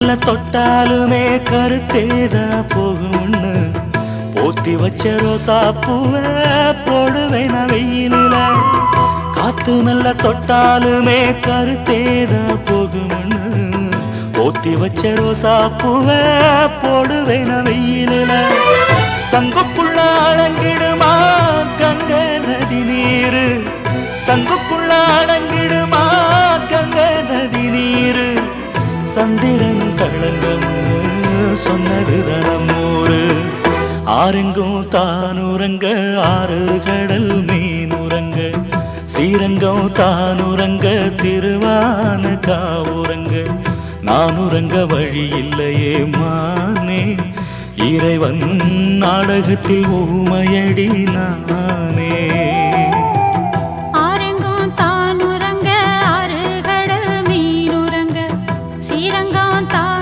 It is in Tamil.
மெல்ல தொட்டாலுமே கருத்தேதா போகும்னு போத்தி வச்ச ரோசா பூவை போடுவேன் நான் வெயிலில. காத்து மெல்ல தொட்டாலுமே கருத்தேதா போகும்னு போத்தி வச்ச ரோசா பூவை போடுவேன் நான் வெயிலில. சங்குக்குள்ள அடங்கிடுமா கங்கை நதி நீரு, சங்குக்குள்ள அடங்கிடுமா கங்கை நதி நீரு. சந்திரன் களங்கம்னு சொன்னது தனமூரு. ஆரெங்கும் தானுரங்க ஆறு கடல் மீனுரங்க, சீரங்கம் தானுரங்க திருவான காவுரங்க. நானுரங்க வழி இல்லையே மானே, இறைவன் நாடகத்தில் ஊமையடி நானே.